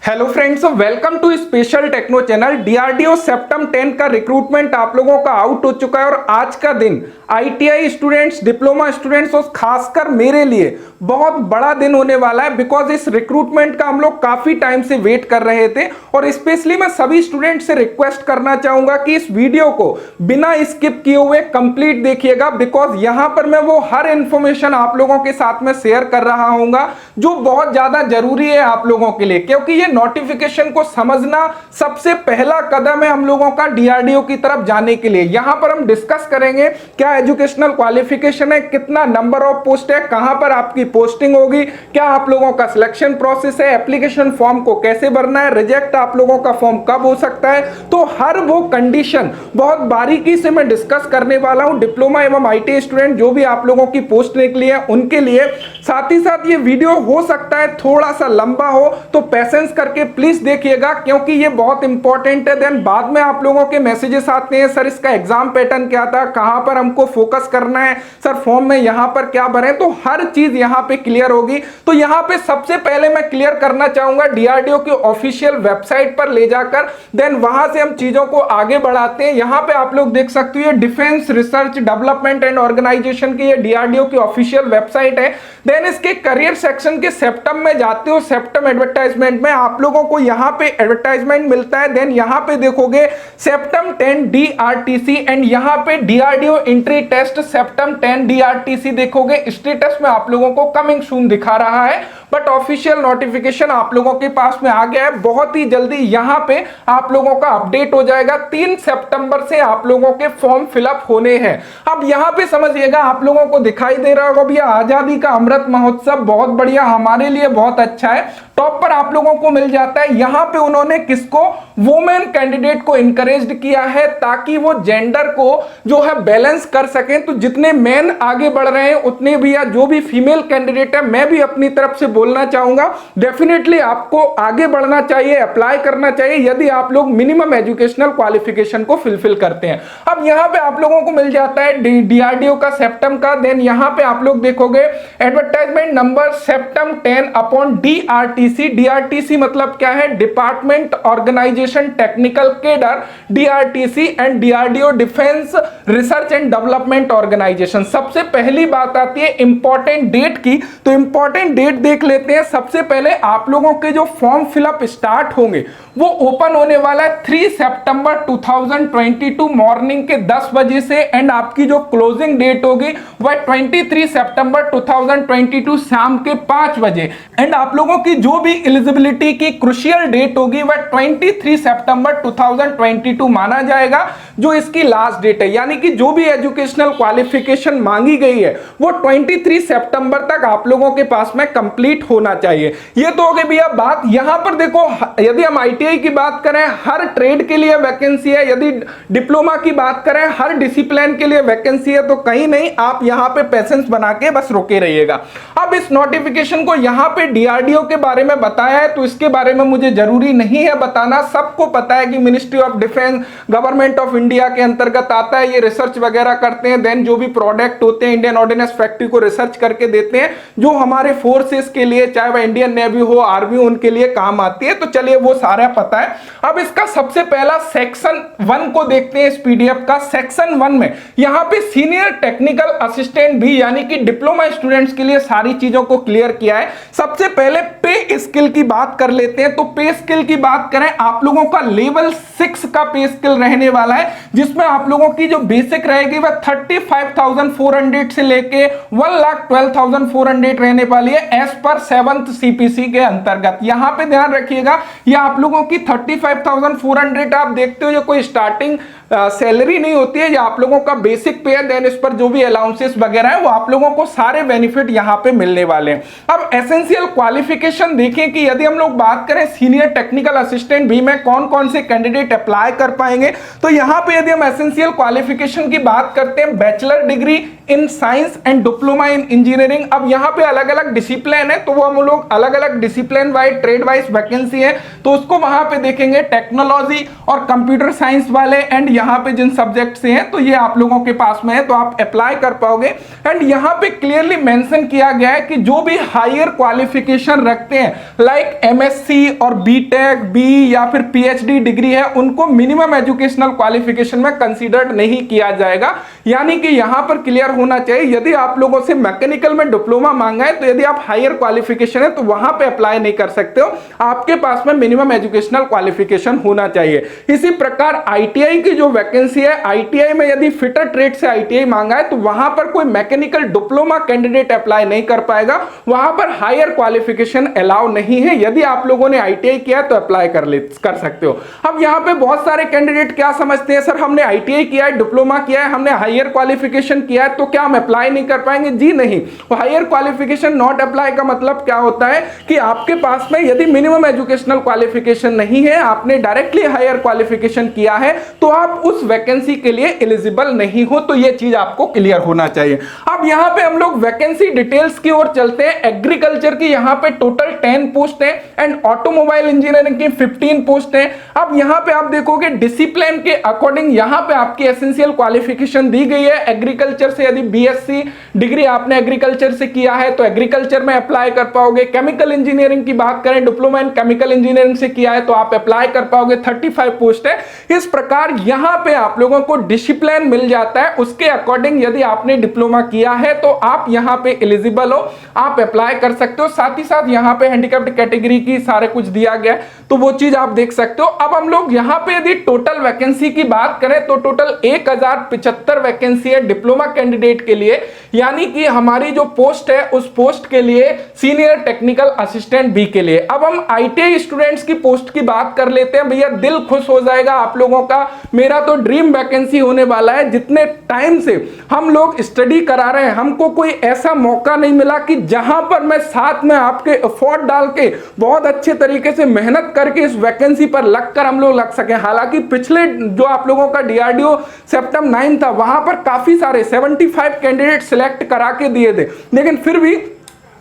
Hello friends, welcome to special techno channel. DRDO CEPTAM 10 का recruitment आप लोगों का आउट हो चुका है और आज का दिन आईटीआई स्टूडेंट्स, डिप्लोमा स्टूडेंट्स और खासकर मेरे लिए बहुत बड़ा दिन होने वाला है। बिकॉज इस रिक्रूटमेंट का हम लोग काफी टाइम से वेट कर रहे थे और स्पेशली मैं सभी स्टूडेंट से रिक्वेस्ट करना चाहूंगा कि इस वीडियो को बिना स्किप किए हुए कंप्लीट देखिएगा। बिकॉज यहां पर मैं वो हर इंफॉर्मेशन आप लोगों के साथ में शेयर कर रहा हूंगा जो बहुत ज्यादा जरूरी है आप लोगों के लिए, क्योंकि ये नोटिफिकेशन को समझना सबसे पहला कदम है हम लोगों का डीआरडीओ की तरफ जाने के लिए। यहां पर हम डिस्कस करेंगे क्या एजुकेशनल क्वालिफिकेशन है, कितना नंबर ऑफ पोस्ट है, कहां पर आपकी पोस्टिंग होगी, क्या आप लोगों का सिलेक्शन प्रोसेस है, एप्लीकेशन फॉर्म को कैसे भरना है, रिजेक्ट आप लोगों का फॉर्म कब हो सकता है। तो हर वो कंडीशन बहुत बारीकी से मैं डिस्कस करने वाला हूं डिप्लोमा एवं आईटी स्टूडेंट जो भी आप लोगों की पोस्ट निकली है उनके लिए। साथ ही साथ ये वीडियो हो सकता है थोड़ा सा लंबा हो, तो पेशेंस करके प्लीज देखिएगा क्योंकि ये बहुत इंपॉर्टेंट है। देन बाद में आप लोगों के मैसेजेस आते हैं, सर इसका एग्जाम पैटर्न क्या था, कहां पर हमको फोकस करना है, सर फॉर्म में यहां पर क्या भरें, तो हर चीज यहां पे क्लियर होगी। तो यहां पे सबसे पहले मैं क्लियर करना चाहूंगा डीआरडीओ की ऑफिशियल वेबसाइट पर ले जाकर, देन वहां से हम चीजों को आगे बढ़ाते हैं। यहां पे आप लोग देख सकते हो ये defence research development and organisation की ये डीआरडीओ की ऑफिशियल वेबसाइट है। देन इसके करियर सेक्शन के सेप्टम में जाते हो, सेप्टम एडवर्टाइजमेंट में आप लोगों को यहां पे एडवर्टाइजमेंट मिलता है। देन यहां पे देखोगे सेप्टम 10 डीआरटीसी एंड यहां पे डीआरडीओ एंट्री टेस्ट सेप्टम 10 डीआरटीसी देखोगे। स्टेटस में आप लोगों को कमिंग सून दिखा रहा है, बट ऑफिशियल नोटिफिकेशन आप लोगों के पास में आ गया है। बहुत ही जल्दी यहां पे आप लोगों का अपडेट हो जाएगा। 3 सितंबर से आप लोगों के फॉर्म फिलअप होने हैं। अब यहां पे समझिएगा, आप लोगों को दिखाई दे रहा होगा भैया आजादी का अमृत महोत्सव, बहुत बढ़िया, हमारे लिए बहुत अच्छा है। टॉप पर आप लोगों को मिल जाता है। यहां पे उन्होंने किसको, वुमेन कैंडिडेट को इंकरेज किया है ताकि वो जेंडर को जो है बैलेंस कर सकें। तो जितने मेन आगे बढ़ रहे हैं उतने भी या जो भी फीमेल कैंडिडेट है, मैं भी अपनी तरफ से बोलना चाहूंगा डेफिनेटली आपको आगे बढ़ना चाहिए, अप्लाई करना चाहिए यदि आप लोग मिनिमम एजुकेशनल क्वालिफिकेशन को फुलफिल करते हैं। अब यहां पे आप लोगों को मिल जाता है डीआरडीओ का सेप्टम का। देन यहां पे आप लोग देखोगे एडवर्टाइजमेंट नंबर सेप्टम 10 अपॉन डीआरटीसी। डीआरटीसी मतलब क्या है, department organisation technical cadre, DRTC and DRDO defence research and development organisation. सबसे पहली बात आती है इंपॉर्टेंट डेट की, तो इंपॉर्टेंट डेट देख लेते हैं। सबसे पहले आप लोगों के जो फॉर्म फिलअप स्टार्ट होंगे वो ओपन होने वाला है 3 सितंबर 2022 मॉर्निंग के 10 बजे से, एंड आपकी जो क्लोजिंग डेट होगी वह 23 सितंबर 2022 शाम के 5 बजे। एंड आप लोगों की जो भी एलिजिबिलिटी की क्रुशियल डेट होगी वह 23 सितंबर 2022 माना जाएगा, जो इसकी लास्ट डेट है। यानी कि जो भी एजुकेशनल क्वालिफिकेशन मांगी गई है वो 23 सितंबर तक आप लोगों के पास में कंप्लीट होना चाहिए। ये तो हो गई भैया बात। यहां पर देखो, यदि हम आईटीआई की बात करें हर ट्रेड के लिए वैकेंसी है, यदि डिप्लोमा की बात करें हर डिसिप्लिन के लिए वैकेंसी है। तो कहीं नहीं, आप यहां पे पेशेंस बना के बस रोके रहिएगा। अब इस नोटिफिकेशन को यहां पे डीआरडीओ के बारे में बताया है, तो इसके बारे में मुझे जरूरी नहीं है बताना। सबको पता है कि ministry of defence government of India के अंतर्गत आता है। ये रिसर्च वगैरह करते हैं, देन जो भी प्रोडक्ट होते हैं इंडियन ऑर्डिनेंस फैक्ट्री को रिसर्च करके देते हैं, जो हमारे फोर्सेस के लिए, चाहे वह इंडियन नेवी हो, आर्मी, उनके लिए काम आती है। तो चलिए वो सारा पता है। अब इसका सबसे पहला सेक्शन 1 को देखते हैं इस पीडीएफ का। सेक्शन 1 में यहां पे सीनियर टेक्निकल असिस्टेंट भी, यानी कि डिप्लोमा स्टूडेंट्स के लिए सारी चीजों को क्लियर किया है। सबसे पहले पे स्किल की बात कर लेते हैं। तो पे स्किल की बात करें, आप लोगों का लेवल 6 का पे स्किल रहने वाला है, जिसमें आप लोगों की जो बेसिक रहेगी वह 35,400 से लेके 1,12,400 रहने वाली है एज पर 7th सीपीसी के अंतर्गत। यहां पे ध्यान रखिएगा, यह आप लोगों की 35,400 आप देखते हो, ये कोई स्टार्टिंग सैलरी नहीं होती है, ये आप लोगों का बेसिक पे है। देन इस पर जो भी अलाउंसेस वगैरह है वो आप लोगों को सारे बेनिफिट यहां पे मिलने वाले हैं। अब एसेंशियल क्वालिफिकेशन देखें कि यदि हम लोग बात करें सीनियर टेक्निकल असिस्टेंट भी में कौन कौन से कैंडिडेट अप्लाई कर पाएंगे, तो यहां पे यदि हम एसेंशियल क्वालिफिकेशन की बात करते हैं, bachelor degree in science and diploma in engineering. अब यहाँ पे अलग अलग डिसिप्लिन है, तो वो हम लोग अलग अलग discipline wise trade wise vacancy है, तो उसको वहां पे देखेंगे। टेक्नोलॉजी और कंप्यूटर साइंस वाले एंड यहाँ पे जिन सब्जेक्ट से हैं, तो ये आप लोगों के पास में है, तो आप अप्लाई कर पाओगे। एंड यहाँ पे क्लियरली मेंशन किया गया है कि जो भी हायर क्वालिफिकेशन रखते हैं, लाइक एमएससी और बीटेक, बी या फिर पीएचडी डिग्री है, उनको मिनिमम एजुकेशनल क्वालिफिकेशन में कंसीडर्ड नहीं किया जाएगा। यानी कि यहां पर क्लियर होना चाहिए, यदि आप लोगों से मैकेनिकल में डिप्लोमा मांगा है, तो यदि आप हायर क्वालिफिकेशन है तो वहां पे अप्लाई नहीं कर सकते हो, आपके पास में मिनिमम एजुकेशनल क्वालिफिकेशन होना चाहिए। इसी प्रकार आईटीआई की जो वैकेंसी है, आईटीआई में यदि फिटर ट्रेड से आईटीआई मांगा है, तो वहां पर कोई मैकेनिकल डिप्लोमा कैंडिडेट अप्लाई नहीं कर पाएगा, वहां पर हायर क्वालिफिकेशन अलाउ नहीं है। यदि आप लोगों ने आईटीआई किया तो अप्लाई कर सकते हो। अब यहां पे बहुत सारे कैंडिडेट क्या समझते हैं, सर हमने आईटीआई किया है, डिप्लोमा किया है, हमने हायर क्वालिफिकेशन किया है, तो क्या हम अप्लाई नहीं कर पाएंगे? जी नहीं। हायर क्वालिफिकेशन नॉट अप्लाई का मतलब क्या होता है कि आपके पास में यदि मिनिमम एजुकेशनल क्वालिफिकेशन नहीं है, आपने डायरेक्टली हायर क्वालिफिकेशन किया है, तो आप उस वैकेंसी के लिए एलिजिबल नहीं हो। तो यह चीज आपको क्लियर होना चाहिए। अब यहां पे हम लोग वैकेंसी डिटेल्स की ओर चलते हैं। एग्रीकल्चर की यहां पे टोटल 10 पोस्ट है एंड ऑटोमोबाइल इंजीनियरिंग की 15 पोस्ट है। अब यहां पे आप देखोगे डिसिप्लिन के अकॉर्डिंग यहां पे आपकी एसेंशियल क्वालिफिकेशन दी गई है। एग्रीकल्चर से यदि बीएससी डिग्री आपने एग्रीकल्चर से किया है तो एग्रीकल्चर में अप्लाई कर पाओगे। केमिकल इंजीनियरिंग की बात करें, डिप्लोमा इन केमिकल इंजीनियरिंग से किया है तो आप अप्लाई कर पाओगे, 35 पोस्ट है। इस प्रकार यहां पे आप लोगों को डिसिप्लिन मिल जाता है, उसके अकॉर्डिंग यदि आपने डिप्लोमा किया है तो आप यहां पे एलिजिबल हो, आप अप्लाई कर सकते हो। साथ ही साथ यहां पे हैंडीकैप्ड कैटेगरी की सारे कुछ दिया गया, तो वो चीज आप देख सकते हो। अब हम लोग यहां पे यदि टोटल वैकेंसी की बात करें तो टोटल 1075 वैकेंसी है डिप्लोमा कैंडिडेट के लिए, यानी कि हमारी जो पोस्ट है उस पोस्ट के लिए सीनियर टेक्निकल असिस्टेंट बी के लिए। अब हम आईटीआई स्टूडेंट्स की पोस्ट की बात कर लेते हैं। भैया दिल खुश हो जाएगा आप लोगों का, मेरा तो ड्रीम वैकेंसी होने वाला है। जितने टाइम से हम लोग स्टडी करा रहे हैं, हमको कोई ऐसा मौका नहीं मिला कि जहां पर मैं साथ में आपके एफर्ट डाल के बहुत अच्छे तरीके से मेहनत करके इस वैकेंसी पर लगकर हम लोग लग सके। हालांकि पिछले जो आप लोगों का डीआरडीओ सेप्टेम्बर 9 था, वहां पर काफी सारे 75 कैंडिडेट सिलेक्ट करा के दिए थे, लेकिन फिर भी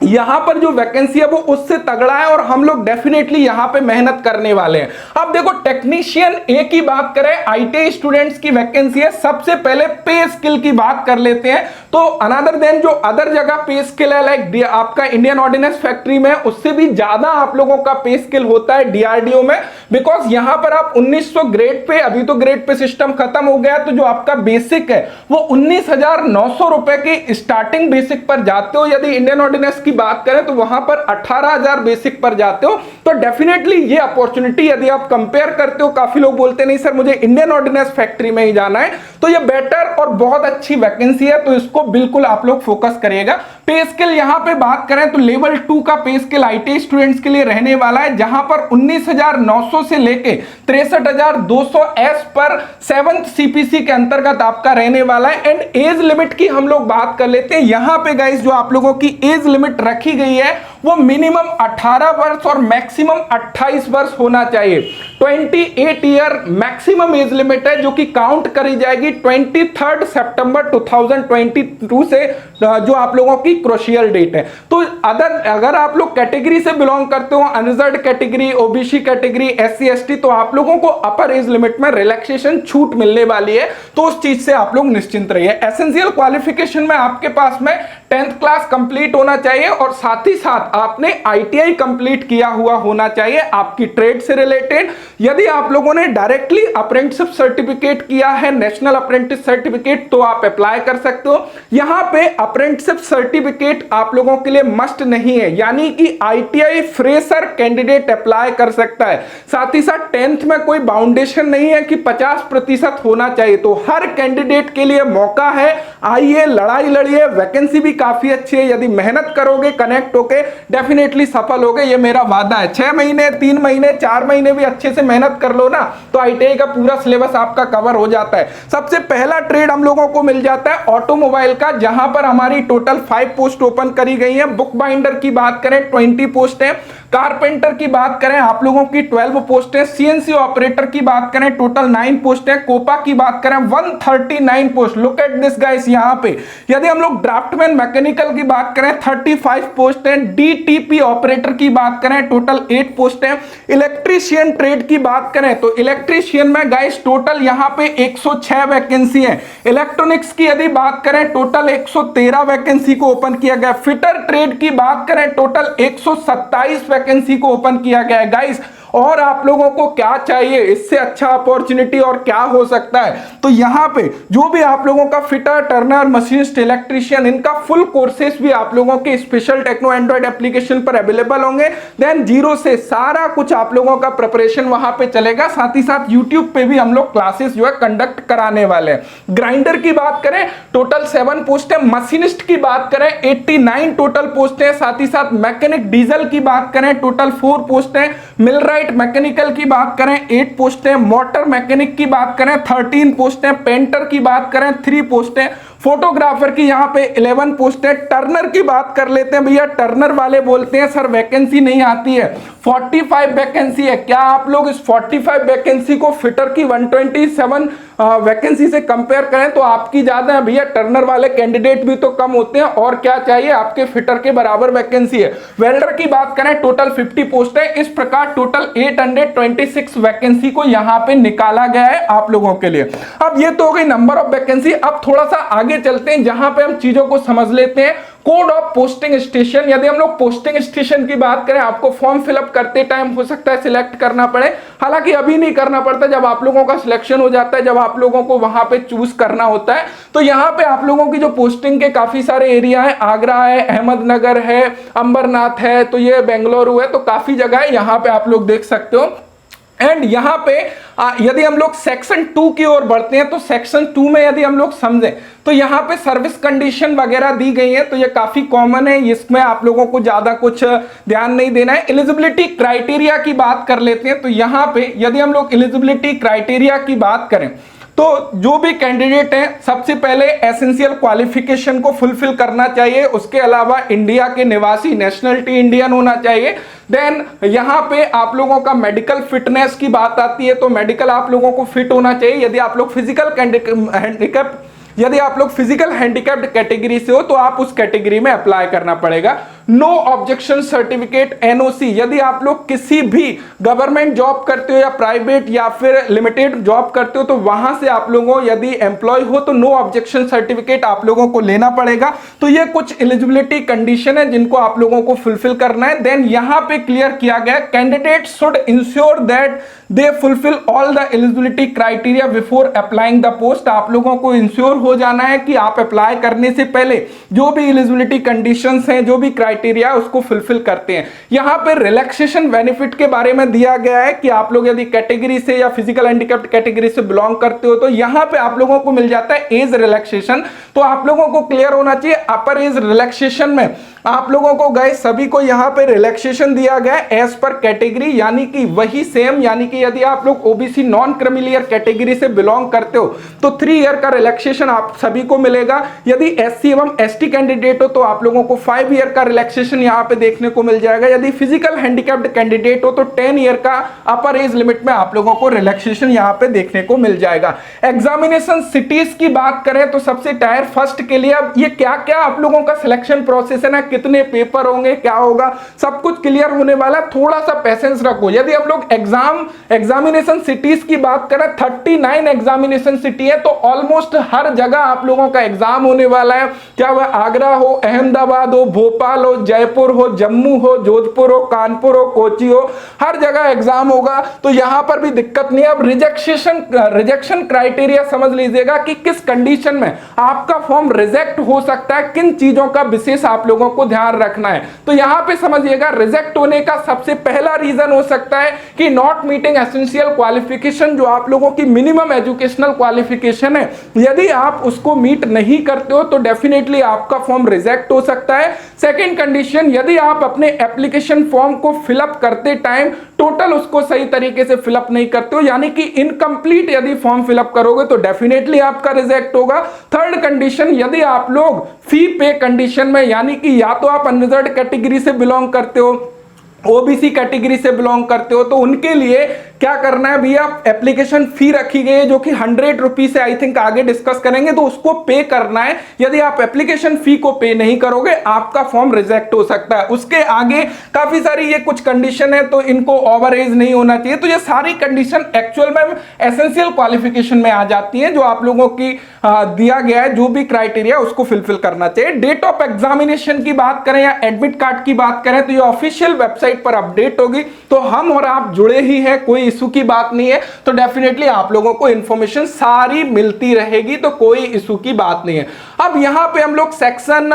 यहां पर जो वैकेंसी है वो उससे तगड़ा है और हम लोग डेफिनेटली यहां पे मेहनत करने वाले हैं। अब देखो टेक्नीशियन ए की बात करें, आईटीआई स्टूडेंट्स की वैकेंसी है। सबसे पहले पे स्किल की बात कर लेते हैं, तो अनदर देन जो अदर जगह पे स्किल है, लाइक आपका इंडियन ऑर्डिनेंस फैक्ट्री में, उससे भी ज्यादा आप लोगों का पे स्किल होता है डीआरडीओ में, बिकॉज यहां पर आप 1900 ग्रेड पे, अभी तो ग्रेड पे सिस्टम खत्म हो गया, तो जो आपका बेसिक है वो 19,900 रुपए की स्टार्टिंग बेसिक पर जाते हो। यदि इंडियन ऑर्डिनेंस की बात करें तो वहां पर 18,000 बेसिक पर जाते हो। तो डेफिनेटली ये अपॉर्चुनिटी यदि आप कंपेयर करते हो, काफी लोग बोलते नहीं सर मुझे इंडियन ऑर्डिनेंस फैक्ट्री में ही जाना है, तो ये बेटर और बहुत अच्छी वैकेंसी है, तो इसको बिल्कुल आप लोग फोकस करिएगा। पे स्किल यहां पे बात करें तो लेवल 2 का पे स्किल आईटी स्टूडेंट्स के लिए रहने वाला है, जहां पर 19,900 से लेके 63,200 एस पर 7th सीपीसी के अंतर्गत आपका रहने वाला है। एंड एज लिमिट की हम लोग बात कर लेते हैं। यहां पे गाइस जो आप लोगों की एज लिमिट रखी गई है वो मिनिमम 18 वर्ष और मैक्सिमम 28 वर्ष होना चाहिए। 28 ईयर मैक्सिमम एज लिमिट है, जो कि काउंट करी जाएगी 23 सितंबर 2022 से, जो आप लोगों की क्रूशियल डेट है। तो अगर आप लोग कैटेगरी से बिलोंग करते हो, unreserved category, OBC category, SC ST, तो आप लोगों को अपर एज लिमिट में रिलैक्सेशन छूट मिलने वाली है, तो उस चीज से आप लोग निश्चिंत रहिए। एसेंशियल क्वालिफिकेशन में आपके पास में 10th क्लास कंप्लीट होना चाहिए और साथ ही साथ आपने आईटीआई कंप्लीट किया हुआ होना चाहिए आपकी ट्रेड से रिलेटेड। यदि आप लोगों ने डायरेक्टली अप्रेंटिसशिप सर्टिफिकेट किया है, नेशनल अप्रेंटिस सर्टिफिकेट, तो आप अप्लाई कर सकते हो। यहां पे अप्रेंटिसशिप सर्टिफिकेट आप लोगों के लिए मस्ट नहीं है, यानी कि आईटीआई फ्रेशर कैंडिडेट अप्लाई कर सकता है। साथ ही साथ 10th में कोई बाउंडेशन नहीं है कि 50% होना चाहिए, तो हर कैंडिडेट के लिए मौका है आइए लड़ाई लड़िए, वैकेंसी भी काफी अच्छी है, यदि मेहनत करोगे कनेक्ट होके डेफिनेटली सफल होगे, ये मेरा वादा है। 6 महीने 3 महीने 4 महीने भी अच्छे से मेहनत कर लो ना तो आईटीआई का पूरा सिलेबस आपका कवर हो जाता है। सबसे पहला ट्रेड हम लोगों को मिल जाता है ऑटोमोबाइल का, जहां पर हमारी टोटल 5 पोस्ट ओपन करी गई है। बुक बाइंडर की बात करें 20 पोस्ट है, कारपेंटर की बात करें आप लोगों की 12 पोस्ट है, सीएनसी ऑपरेटर की बात करें टोटल 9 पोस्ट है, कोपा की बात करें 139 post. Look at this guys, यहां पे यदि हम लोग ड्राफ्टमैन मैकेनिकल की बात करें 35 पोस्ट है, डीटीपी ऑपरेटर की बात करें टोटल 8 पोस्ट है, इलेक्ट्रीशियन ट्रेड की बात करें तो इलेक्ट्रीशियन में गाइस टोटल यहां पे 106 वैकेंसी है। इलेक्ट्रॉनिक्स की यदि बात करें टोटल 113 वैकेंसी को ओपन किया गया। फिटर ट्रेड की बात करें टोटल 127 वैकेंसी को ओपन किया गया है गाइस। और आप लोगों को क्या चाहिए, इससे अच्छा अपॉर्चुनिटी और क्या हो सकता है। तो यहां पे जो भी आप लोगों का फिटर, टर्नर, मशीनिस्ट, इलेक्ट्रीशियन, इनका फुल कोर्सेस भी आप लोगों के स्पेशल टेक्नो एंड्रॉइड एप्लीकेशन पर अवेलेबल होंगे। देन जीरो से सारा कुछ आप लोगों का प्रिपरेशन वहां पे चलेगा। साथ ही साथ यूट्यूब पे भी हम लोग क्लासेस जो है कंडक्ट कराने वाले हैं। ग्राइंडर की बात करें टोटल 7 पोस्ट है, मशीनिस्ट की बात करें 89 टोटल पोस्ट है। साथ ही साथ मैकेनिक डीजल की बात करें टोटल 4 पोस्ट है, मिलराइट मैकेनिकल की बात करें 8 पोस्ट है, मोटर मैकेनिक की बात करें 13 पोस्ट है, पेंटर की बात करें 3 पोस्ट है, फोटोग्राफर की यहां पे 11 पोस्ट है। टर्नर की बात कर लेते हैं भैया, टर्नर वाले बोलते हैं सर वैकेंसी नहीं आती है, 45 वैकेंसी है। क्या आप लोग इस 45 वैकेंसी को फिटर की 127 वैकेंसी से कंपेयर करें तो आपकी ज्यादा है भैया। टर्नर वाले कैंडिडेट भी तो कम होते हैं, और क्या चाहिए, आपके फिटर के बराबर वैकेंसी है। वेल्डर की बात करें टोटल 50 पोस्ट है। इस प्रकार टोटल 826 वैकेंसी को यहां पे निकाला गया है आप लोगों के लिए। अब ये तो हो गई नंबर ऑफ वैकेंसी। अब थोड़ा सा आगे चलते हैं जहां पे हम चीजों को समझ लेते हैं। कोड ऑफ पोस्टिंग स्टेशन, यदि हम लोग पोस्टिंग स्टेशन की बात करें, आपको फॉर्म फिलअप करते टाइम हो सकता है सिलेक्ट करना पड़े, हालांकि अभी नहीं करना पड़ता। जब आप लोगों का सिलेक्शन हो जाता है, जब आप लोगों को वहां पे चूज करना होता है, तो यहां पे आप लोगों की जो पोस्टिंग के काफी सारे एरिया है, आगरा है, अहमदनगर है, अंबरनाथ है, तो ये बेंगलुरु है, तो काफी जगह है, यहां पे आप लोग देख सकते हो। एंड यहां पे यदि हम लोग सेक्शन 2 की ओर बढ़ते हैं तो सेक्शन 2 में यदि हम लोग समझें तो यहां पे सर्विस कंडीशन वगैरह दी गई है, तो ये काफी कॉमन है, इसमें आप लोगों को ज्यादा कुछ ध्यान नहीं देना है। एलिजिबिलिटी क्राइटेरिया की बात कर लेते हैं, तो यहां पे यदि हम लोग एलिजिबिलिटी क्राइटेरिया की बात करें तो जो भी कैंडिडेट हैं सबसे पहले एसेंशियल क्वालिफिकेशन को फुलफिल करना चाहिए। उसके अलावा इंडिया के निवासी, नेशनलिटी इंडियन होना चाहिए। देन यहां पे आप लोगों का मेडिकल फिटनेस की बात आती है, तो मेडिकल आप लोगों को फिट होना चाहिए। यदि आप लोग फिजिकल हैंडिकैप्ड कैटेगरी से हो तो आप उस कैटेगरी में अप्लाई करना पड़ेगा। नो ऑब्जेक्शन सर्टिफिकेट, एनओसी, यदि आप लोग किसी भी गवर्नमेंट जॉब करते हो या प्राइवेट या फिर लिमिटेड जॉब करते हो तो वहां से आप लोगों यदि एम्प्लॉय हो तो नो ऑब्जेक्शन सर्टिफिकेट आप लोगों को लेना पड़ेगा। तो ये कुछ एलिजिबिलिटी कंडीशन है जिनको आप लोगों को फुलफिल करना है। देन यहां पे क्लियर किया गया candidate should ensure that they fulfil all the eligibility criteria before applying the post. आप लोगों को इंश्योर हो जाना है कि आप अप्लाई करने से पहले जो भी एलिजिबिलिटी कंडीशंस हैं, जो भी क्राइटेरिया उसको फुलफिल करते हैं। यहां पे रिलैक्सेशन बेनिफिट के बारे में दिया गया है कि आप लोग यदि कैटेगरी से या फिजिकल हैंडिकैप्ड कैटेगरी से बिलोंग करते हो तो यहां पे आप लोगों को मिल जाता है एज रिलैक्सेशन। तो आप लोगों को क्लियर होना चाहिए अपर एज रिलैक्सेशन में आप लोगों को गए सभी को यहां पे रिलैक्सेशन दिया गया है एज पर कैटेगरी, यानी कि वही सेम, यानी कि यदि आप लोग ओबीसी नॉन क्रिमिलियर कैटेगरी से बिलोंग करते हो तो 3 ईयर का रिलैक्सेशन आप सभी को मिलेगा। यदि एससी एवं एसटी कैंडिडेट हो तो आप लोगों को 5 ईयर का रिलैक्सेशन यहां पे देखने को मिल जाएगा। यदि फिजिकल हैंडिकैप्ड कैंडिडेट हो तो 10 ईयर का अपर एज लिमिट में आप लोगों को रिलैक्सेशन यहां पे देखने को मिल जाएगा। एग्जामिनेशन सिटीज की बात करें तो सबसे टायर फर्स्ट के लिए अब ये क्या क्या आप लोगों का सिलेक्शन प्रोसेस है ना, कितने पेपर होंगे, क्या होगा, सब कुछ क्लियर होने वाला है, थोड़ा सा पेशेंस रखो। यदि हम लोग एग्जामिनेशन सिटीज की बात करें 39 एग्जामिनेशन सिटी है, तो ऑलमोस्ट हर जगह आप लोगों का एग्जाम होने वाला है, क्या वह आगरा हो, अहमदाबाद हो, भोपाल हो, जयपुर हो, जम्मू हो, जोधपुर हो, कानपुर हो, कोची हो, हर जगह एग्जाम होगा। तो यहां पर भी दिक्कत नहीं है। अब रिजेक्शन क्राइटेरिया समझ लीजिएगा कि किस कंडीशन में आपका फॉर्म रिजेक्ट हो सकता है, किन चीजों का विशेष आप लोगों को आपको ध्यान रखना है। तो यहां पे समझिएगा, रिजेक्ट होने का सबसे पहला रीजन हो सकता है कि नॉट मीटिंग एसेंशियल क्वालिफिकेशन, जो आप लोगों की मिनिमम एजुकेशनल क्वालिफिकेशन है, यदि आप उसको मीट नहीं करते हो तो डेफिनेटली आपका फॉर्म रिजेक्ट हो सकता है। सेकंड कंडीशन, यदि आप अपने एप्लीकेशन फॉर्म को फिलअप करते टाइम टोटल उसको सही तरीके से फिलअप नहीं करते हो, यानी कि इनकम्प्लीट यदि फॉर्म फिलअप करोगे तो डेफिनेटली आपका रिजेक्ट होगा। थर्ड कंडीशन, यदि आप लोग फी पे कंडीशन में, यानी कि या तो आप अनरिजर्व्ड कैटेगरी से बिलोंग करते हो, ओबीसी कैटेगरी से बिलोंग करते हो, तो उनके लिए क्या करना है भैया, एप्लीकेशन फी रखी गई है जो कि 100 रुपीज से आई थिंक आगे डिस्कस करेंगे, तो उसको पे करना है। यदि आप एप्लीकेशन फी को पे नहीं करोगे आपका फॉर्म रिजेक्ट हो सकता है। उसके आगे काफी सारी ये कुछ कंडीशन है, तो इनको ओवर एज नहीं होना चाहिए। तो ये सारी कंडीशन एक्चुअल में एसेंशियल क्वालिफिकेशन में आ जाती है, जो आप लोगों की दिया गया है जो भी क्राइटेरिया उसको फिलफिल करना चाहिए। डेट ऑफ एग्जामिनेशन की बात करें या एडमिट कार्ड की बात करें तो ये ऑफिशियल वेबसाइट पर अपडेट होगी, तो हम और आप जुड़े ही हैं, कोई इशू की बात नहीं है, तो डेफिनेटली आप लोगों को इंफॉर्मेशन सारी मिलती रहेगी, तो कोई इशू की बात नहीं है। अब यहां पे हम लोग सेक्शन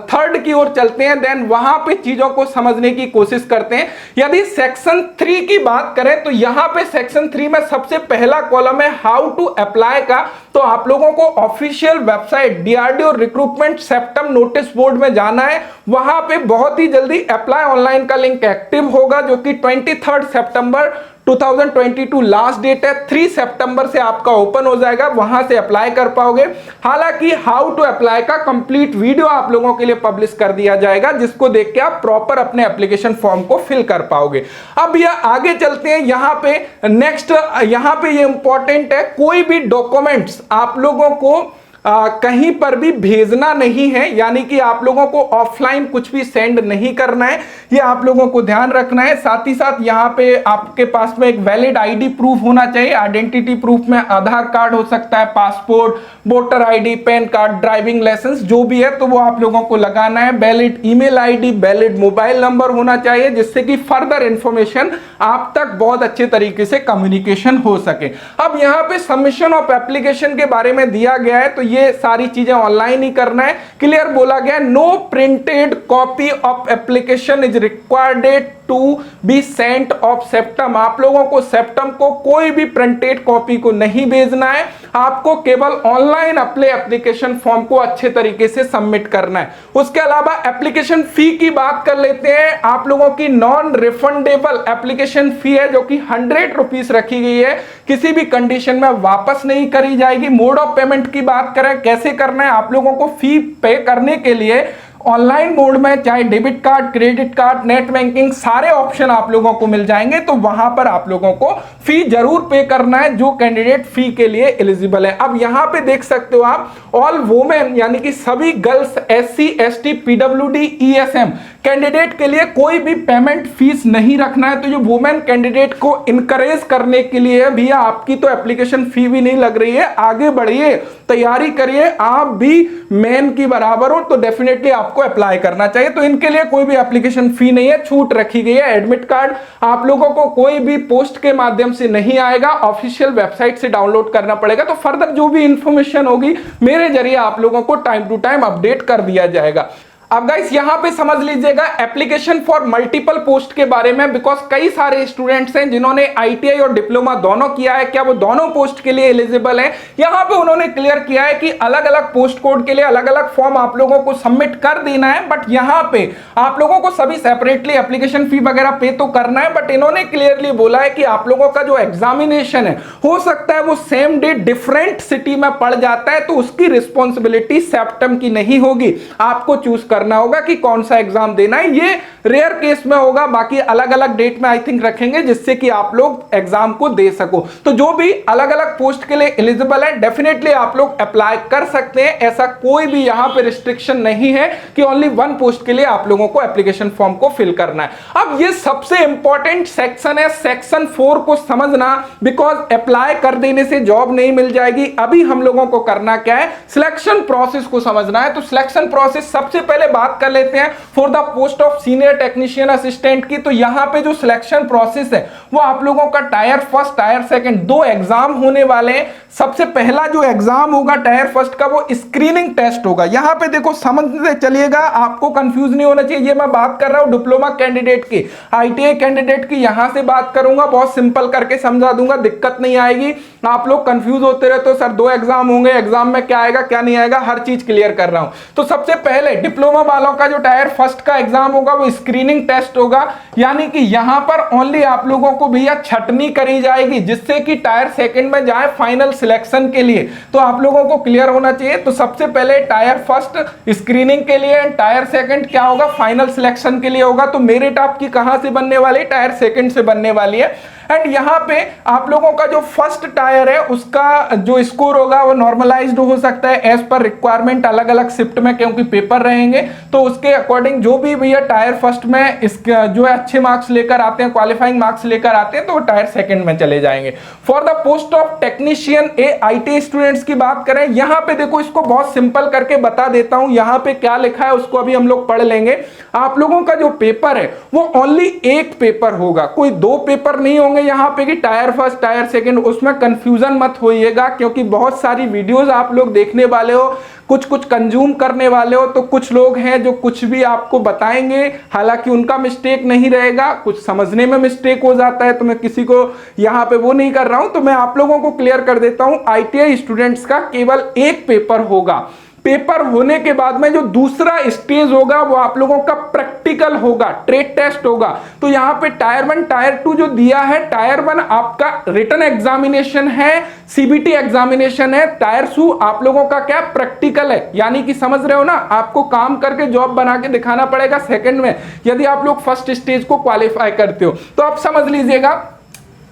3 की ओर चलते हैं, देन वहां पे चीजों को समझने की कोशिश करते हैं। यदि सेक्शन 3 की बात करें तो यहां पे सेक्शन 3 में सबसे पहला कॉलम है हाउ टू अप्लाई का, तो आप लोगों को official website DRDO recruitment septum notice board में जाना है। वहां पे बहुत ही जल्दी अप्लाई ऑनलाइन का लिंक एक्टिव होगा, जो कि 23 सितंबर 2022 लास्ट डेट है। 3 सितंबर से आपका ओपन हो जाएगा, वहां से अप्लाई कर पाओगे। हालांकि हाउ टू अप्लाई का कंप्लीट वीडियो आप लोगों के लिए पब्लिश कर दिया जाएगा, जिसको देख के आप प्रॉपर अपने एप्लीकेशन फॉर्म को फिल कर पाओगे। अब ये आगे चलते हैं, यहां पे नेक्स्ट, यहां पे ये इंपॉर्टेंट है, कोई भी डॉक्यूमेंट्स आप लोगों को कहीं पर भी भेजना नहीं है, यानी कि आप लोगों को ऑफलाइन कुछ भी सेंड नहीं करना है, ये आप लोगों को ध्यान रखना है। साथ ही साथ यहाँ पे आपके पास में एक वैलिड आईडी प्रूफ होना चाहिए। आइडेंटिटी प्रूफ में आधार कार्ड हो सकता है, passport, voter ID, PAN card, driving licence, जो भी है तो वो आप लोगों को लगाना है। Valid email ID, valid mobile number होना चाहिए, जिससे कि फर्दर इंफॉर्मेशन आप तक बहुत अच्छे तरीके से कम्युनिकेशन हो सके। अब यहाँ पे सबमिशन ऑफ एप्लीकेशन के बारे में दिया गया है, तो ये सारी चीजें ऑनलाइन ही करना है। क्लियर बोला गया, no printed copy of application is required to be sent of CEPTAM. आप लोगों को सेप्टम को कोई भी प्रिंटेड कॉपी को नहीं भेजना है, आपको केवल ऑनलाइन अपने एप्लीकेशन फॉर्म को अच्छे तरीके से सबमिट करना है। उसके अलावा एप्लीकेशन फी की बात कर लेते हैं। आप लोगों की नॉन रिफंडेबल एप्लीकेशन फी है, जो कि 100 रुपीज रखी गई है, किसी भी कंडीशन में वापस नहीं करी जाएगी। मोड ऑफ पेमेंट की बात करें, कैसे करना है, आप लोगों को फी पे करने के लिए ऑनलाइन मोड में चाहे debit card, credit card, net banking, सारे ऑप्शन आप लोगों को मिल जाएंगे, तो वहां पर आप लोगों को फी जरूर पे करना है जो कैंडिडेट फी के लिए एलिजिबल है। अब यहां पे देख सकते हो आप, ऑल वुमेन यानी कि सभी girls, SC, ST, PWD, ESM candidate के लिए कोई भी पेमेंट फीस नहीं रखना है। तो जो वुमेन कैंडिडेट को इनकरेज करने के लिए, भैया आपकी तो एप्लीकेशन फी भी नहीं लग रही है, आगे बढ़िए, तैयारी करिए, आप भी मेन की बराबर हो, तो डेफिनेटली आपको अप्लाई करना चाहिए। तो इनके लिए कोई भी एप्लीकेशन फी नहीं है, छूट रखी गई है। एडमिट कार्ड आप लोगों को कोई भी पोस्ट के माध्यम से नहीं आएगा, ऑफिशियल वेबसाइट से डाउनलोड करना पड़ेगा। तो फर्दर जो भी इंफॉर्मेशन होगी मेरे जरिए आप लोगों को टाइम टू टाइम अपडेट कर दिया जाएगा। अब गाइस यहां पे समझ लीजिएगा एप्लीकेशन फॉर मल्टीपल पोस्ट के बारे में, बिकॉज कई सारे स्टूडेंट्स हैं जिन्होंने आईटीआई और डिप्लोमा दोनों किया है, क्या वो दोनों पोस्ट के लिए एलिजिबल है। यहां पे उन्होंने क्लियर किया है कि अलग अलग पोस्ट कोड के लिए अलग अलग फॉर्म आप लोगों को सबमिट कर देना है, बट यहां पे आप लोगों को सभी सेपरेटली एप्लीकेशन फी वगैरह पे तो करना है। बट इन्होंने क्लियरली बोला है कि आप लोगों का जो एग्जामिनेशन है, हो सकता है वो सेम डे डिफरेंट सिटी में पड़ जाता है, तो उसकी रिस्पॉन्सिबिलिटी सेप्टम की नहीं होगी, आपको चूज करना होगा कि कौन सा एग्जाम देना है। ये रेयर केस में होगा, बाकी अलग अलग डेट में आई थिंक रखेंगे, जिससे कि आप लोग एग्जाम को दे सको। तो जो भी अलग अलग पोस्ट के लिए एलिजिबल है, डेफिनेटली आप लोग अप्लाई कर सकते हैं। ऐसा कोई भी यहां पे रिस्ट्रिक्शन नहीं है कि ओनली वन पोस्ट के लिए आप लोगों को एप्लीकेशन फॉर्म को फिल करना है। अब ये सबसे इंपॉर्टेंट सेक्शन है, सेक्शन 4 को समझना, बिकॉज अप्लाई कर देने से जॉब नहीं मिल जाएगी। अभी हम लोगों को करना क्या है, सिलेक्शन प्रोसेस को समझना है। तो सिलेक्शन प्रोसेस सबसे पहले बात कर लेते हैं for the post of senior technician assistant की। तो यहाँ पे जो सिलेक्शन प्रोसेस है वो आप लोगों का tyre first tier second 2 exam होने वाले हैं। सबसे पहला जो एग्जाम होगा टायर फर्स्ट का वो स्क्रीनिंग टेस्ट होगा। यहाँ पे देखो समझते चलिएगा, आपको कंफ्यूज नहीं होना चाहिए। ये मैं बात कर रहा हूँ डिप्लोमा कैंडिडेट की, आईटीआई कैंडिडेट की यहां से बात करूंगा, बहुत सिंपल करके समझा दूंगा, दिक्कत नहीं आएगी। आप लोग कंफ्यूज होते रहते हो सर 2 एग्जाम होंगे, एग्जाम में क्या आएगा क्या नहीं आएगा, हर चीज क्लियर कर रहा हूं। तो सबसे पहले डिप्लोमा वालों का जो टायर फर्स्ट का एग्जाम होगा वो स्क्रीनिंग टेस्ट होगा, यानी कि यहां पर ओनली आप लोगों को भैया छटनी करी जाएगी जिससे कि टायर सेकंड में जाए फाइनल सिलेक्शन के लिए। तो आप लोगों को क्लियर होना चाहिए। तो सबसे पहले टायर फर्स्ट स्क्रीनिंग के लिए, टायर सेकंड क्या होगा फाइनल सिलेक्शन के लिए होगा। तो मेरिट आपकी कहां से बनने वाली, टायर सेकंड से बनने वाली है। एंड यहां पे आप लोगों का जो फर्स्ट टायर है उसका जो स्कोर होगा वो नॉर्मलाइज्ड हो सकता है एज पर रिक्वायरमेंट, अलग अलग शिफ्ट में क्योंकि पेपर रहेंगे तो उसके अकॉर्डिंग जो भी भैया टायर फर्स्ट में इसका जो है अच्छे मार्क्स लेकर आते हैं, क्वालिफाइंग मार्क्स लेकर आते हैं, तो वो टायर सेकंड में चले जाएंगे। For the post of technician IT students की बात करें, यहां पे देखो इसको बहुत सिंपल करके बता देता हूं, यहां पे क्या लिखा है उसको अभी हम लोग पढ़ लेंगे। आप लोगों का जो पेपर है वो ओनली एक पेपर होगा, कोई 2 पेपर नहीं होंगे यहां पे कि टायर फर्स्ट टायर सेकंड, उसमें कंफ्यूजन मत होइएगा क्योंकि बहुत सारी वीडियोस आप लोग देखने वाले हो, कुछ कंज्यूम करने वाले हो। तो कुछ लोग हैं जो कुछ भी आपको बताएंगे, हालांकि उनका मिस्टेक नहीं रहेगा, कुछ समझने में मिस्टेक हो जाता है, तो मैं किसी को यहां पे वो नहीं कर रहा हूं। तो मैं आप लोगों को क्लियर कर देता हूं, आईटीआई स्टूडेंट्स का केवल एक पेपर होगा। पेपर होने के बाद में जो दूसरा स्टेज होगा वो आप लोगों का प्रैक्टिकल होगा, ट्रेड टेस्ट होगा। तो यहां पे टायर 1 टायर 2 जो दिया है, टायर 1 आपका रिटन एग्जामिनेशन है, सीबीटी एग्जामिनेशन है, टायर 2 आप लोगों का क्या प्रैक्टिकल है, यानी कि समझ रहे हो ना, आपको काम करके जॉब बना के दिखाना पड़ेगा सेकंड में यदि आप लोग फर्स्ट स्टेज को क्वालिफाई करते हो। तो आप समझ लीजिएगा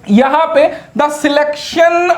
यहां पे द सिलेक्शन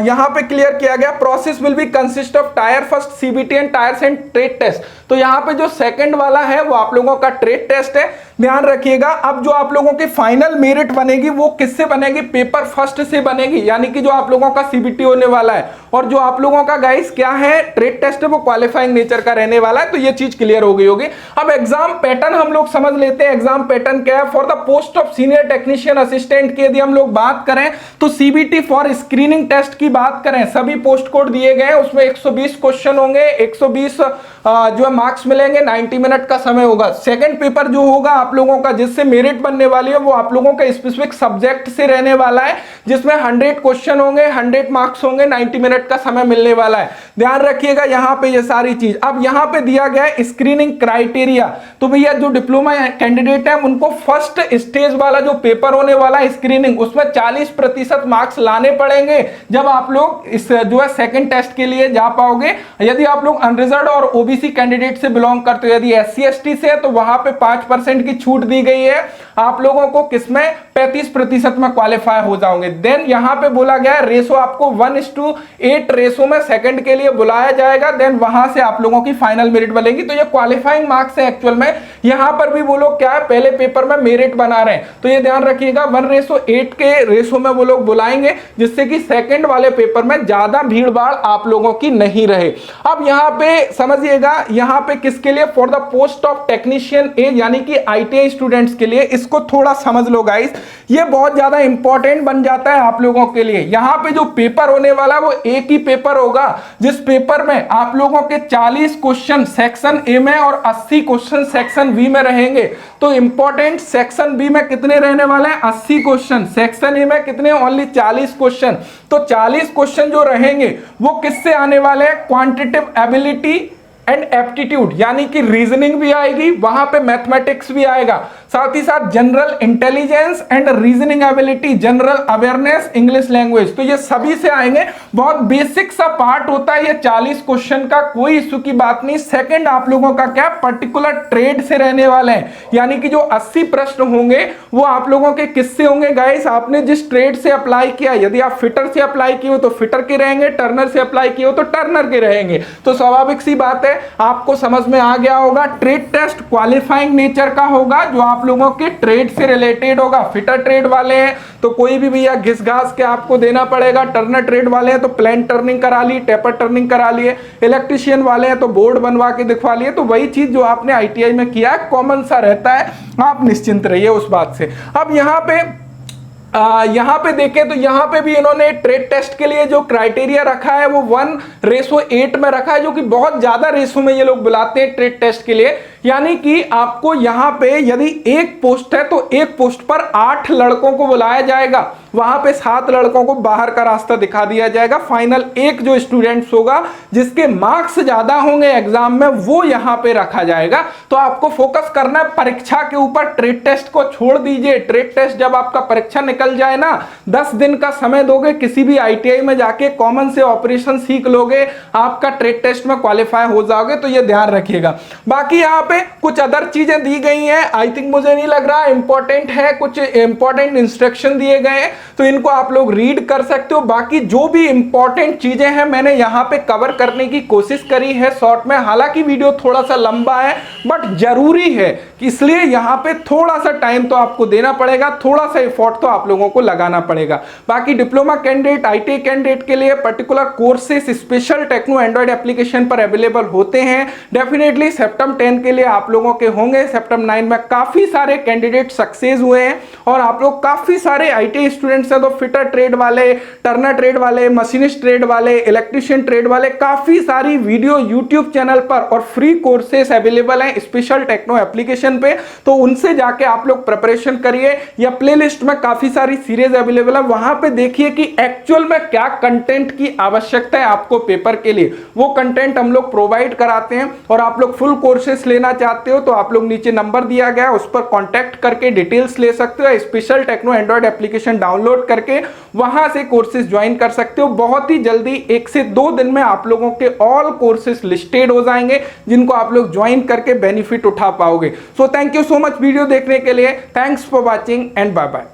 यहां पे क्लियर किया गया, process will be consist of tier first CBT and tier second trade test. तो यहां पे जो सेकंड वाला है वो आप लोगों का ट्रेड टेस्ट है, ध्यान रखिएगा। अब जो आप लोगों की फाइनल मेरिट बनेगी वो किससे बनेगी, पेपर फर्स्ट से बनेगी, यानी कि जो आप लोगों का सीबीटी होने वाला है और जो आप लोगों का गाइस क्या है ट्रेड टेस्ट है वो क्वालिफाइंग नेचर का रहने वाला है। तो ये चीज क्लियर हो गई होगी। अब एग्जाम पैटर्न हम लोग समझ लेते हैं, एग्जाम पैटर्न क्या है। For the post of senior technician assistant की यदि हम लोग बात करें तो सीबीटी फॉर स्क्रीनिंग टेस्ट की बात करें, सभी पोस्ट कोड दिए गए हैं, उसमें 120 क्वेश्चन होंगे, 120 जो है मार्क्स मिलेंगे, 90 मिनट का समय होगा। सेकंड पेपर जो होगा आप लोगों का जिससे मेरिट बनने वाली है वो आप लोगों का स्पेसिफिक सब्जेक्ट से रहने वाला है, जिसमें 100 क्वेश्चन होंगे, 100 मार्क्स होंगे, 90 मिनट का समय मिलने वाला है। ध्यान रखिएगा यहां पे ये सारी चीज। अब यहां पे दिया गया है स्क्रीनिंग क्राइटेरिया। तो भैया जो डिप्लोमा कैंडिडेट है उनको फर्स्ट स्टेज वाला जो पेपर होने वाला है स्क्रीनिंग, उसमें 40% मार्क्स लाने पड़ेंगे जब आप लोग इस जो है सेकंड टेस्ट के लिए जा पाओगे। यदि आप लोग अनरिजर्व्ड और ओबीसी कैंडिडेट से बिलोंग करते हो, यदि एससी एसटी से है तो वहां पे 5% की छूट दी गई है आप लोगों को, किसमें 35% में क्वालिफाई हो जाओगे। देन यहां पे बोला गया है रेशो आपको 1:8 रेशो में सेकंड के लिए बुलाया जाएगा, देन वहां से आप लोगों की फाइनल मेरिट बनेगी। तो ये क्वालिफाइंग मार्क्स है एक्चुअल में। यहां पर भी वो लोग क्या है पहले पेपर में मेरिट बना रहे हैं, तो ये ध्यान रखिएगा 1:8 के रेशो में वो लोग बुलाएंगे जिससे कि सेकंड वाले पेपर में ज्यादा भीड़ भाड़ आप लोगों की नहीं रहे। अब यहां पे समझिएगा, यहां पे किसके लिए, for the post of technician A यानी कि आईटीआई स्टूडेंट्स के लिए। इसको थोड़ा समझ लो गाइस, ये बहुत ज्यादा इंपॉर्टेंट बन जाता है आप लोगों के लिए। यहां पे जो पेपर होने वाला वो एक ही पेपर होगा, जिस पेपर में आप लोगों के 40 क्वेश्चन सेक्शन ए में और 80 क्वेश्चन सेक्शन बी में रहेंगे। तो इंपॉर्टेंट सेक्शन बी में कितने रहने वाले हैं, 80 क्वेश्चन, सेक्शन ए में कितने, ओनली 40 क्वेश्चन। तो 40 क्वेश्चन जो रहेंगे वो किससे आने वाले हैं, क्वांटिटेटिव एबिलिटी एंड एप्टीट्यूड, यानी कि रीजनिंग भी आएगी, वहां पे मैथमेटिक्स भी आएगा, साथ ही साथ general intelligence and reasoning ability, general awareness, English language. तो ये सभी से आएंगे, बहुत बेसिक सा पार्ट होता है ये 40 क्वेश्चन का, कोई इशू की बात नहीं। सेकंड आप लोगों का क्या पर्टिकुलर ट्रेड से रहने वाले हैं, यानी कि जो 80 प्रश्न होंगे वो आप लोगों के किससे होंगे गाइस, आपने जिस ट्रेड से अप्लाई किया, यदि आप फिटर से अप्लाई किए हो तो फिटर के रहेंगे, टर्नर से अप्लाई किए हो तो टर्नर के रहेंगे। तो स्वाभाविक सी बात है है आपको समझ में आ गया होगा। ट्रेड टेस्ट क्वालिफाइंग नेचर का होगा, जो आप लोगों के ट्रेड से रिलेटेड होगा। फिटर ट्रेड वाले हैं तो कोई भी भैया घिस घास के आपको देना पड़ेगा। टर्नर ट्रेड वाले हैं तो प्लेन टर्निंग करा ली, टेपर टर्निंग करा लिए। इलेक्ट्रिशियन वाले हैं तो बोर्ड बनवा के दिखवा लिए। तो वही चीज जो आपने आईटीआई में किया है कॉमन सा रहता है, आप निश्चिंत रहिए उस बात से। अब यहाँ पे देखें तो यहाँ पे भी इन्होंने ट्रेड टेस्ट के लिए जो क्राइटेरिया रखा है वो 1:8 में रखा है, जो कि बहुत ज्यादा रेशो में ये लोग बुलाते हैं ट्रेड टेस्ट के लिए। यानी कि आपको यहाँ पे यदि एक पोस्ट है तो एक पोस्ट पर 8 लड़कों को बुलाया जाएगा, वहां पे 7 लड़कों को बाहर का रास्ता दिखा दिया जाएगा। फाइनल एक जो स्टूडेंट्स होगा जिसके मार्क्स ज्यादा होंगे एग्जाम में, वो यहाँ पे रखा जाएगा। तो आपको फोकस करना है परीक्षा के ऊपर, ट्रेड टेस्ट को छोड़ दीजिए। ट्रेड टेस्ट जब आपका परीक्षा निकल जाए ना, 10 दिन का समय दोगे, किसी भी आईटीआई में जाके कॉमन से ऑपरेशन सीख लोगे, आपका ट्रेड टेस्ट में क्वालिफाई हो जाओगे। तो ये ध्यान रखिएगा। बाकी यहाँ पे कुछ अदर चीजें दी गई हैं, आई थिंक मुझे नहीं लग रहा इंपॉर्टेंट है, कुछ इंपॉर्टेंट इंस्ट्रक्शन दिए गए हैं तो इनको आप लोग रीड कर सकते हो। बाकी जो भी इंपॉर्टेंट चीजें हैं मैंने यहाँ पे कवर करने की कोशिश करी है शॉर्ट में। हालांकि वीडियो थोड़ा सा लंबा है बट जरूरी है, इसलिए यहाँ पे थोड़ा सा टाइम तो आपको देना पड़ेगा, थोड़ा सा एफर्ट तो आप लोगों को लगाना पड़ेगा। बाकी डिप्लोमा कैंडिडेट, आईटीआई कैंडिडेट के लिए particular courses special techno android application पर अवेलेबल होते हैं। डेफिनेटली सेप्टेम्बर 10 के लिए आप लोगों के होंगे। सेप्टेम्बर 9 में काफी सारे कैंडिडेट सक्सेस हुए हैं और आप लोग काफी सारे आईटीआई स्टूडेंट्स हैं तो फिटर ट्रेड वाले, टर्नर ट्रेड वाले, मशीनिस्ट ट्रेड वाले, इलेक्ट्रिशियन ट्रेड वाले, काफी सारी वीडियो यूट्यूब चैनल पर और फ्री कोर्सेस अवेलेबल हैं स्पेशल टेक्नो एप्लीकेशन पे। तो उनसे जाके आप लोग प्रिपरेशन करिए, या प्लेलिस्ट में काफी सारी सीरीज अवेलेबल है, वहां पे देखिए कि एक्चुअल में क्या कंटेंट की आवश्यकता है आपको पेपर के लिए। वो कंटेंट हम लोग प्रोवाइड कराते हैं। और आप लोग फुल कोर्सेस लेना चाहते हो तो आप लोग नीचे नंबर दिया गया है उस पर कांटेक्ट करके डिटेल्स ले सकते हो। Special techno android application download करके वहां से कोर्सेज ज्वाइन कर सकते हो। बहुत ही जल्दी 1 से 2 दिन में आप लोगों के ऑल कोर्सेज लिस्टेड हो जाएंगे जिनको आप लोग ज्वाइन करके बेनिफिट उठा पाओगे। So thank you so much video देखने के लिए। Thanks for watching and bye bye.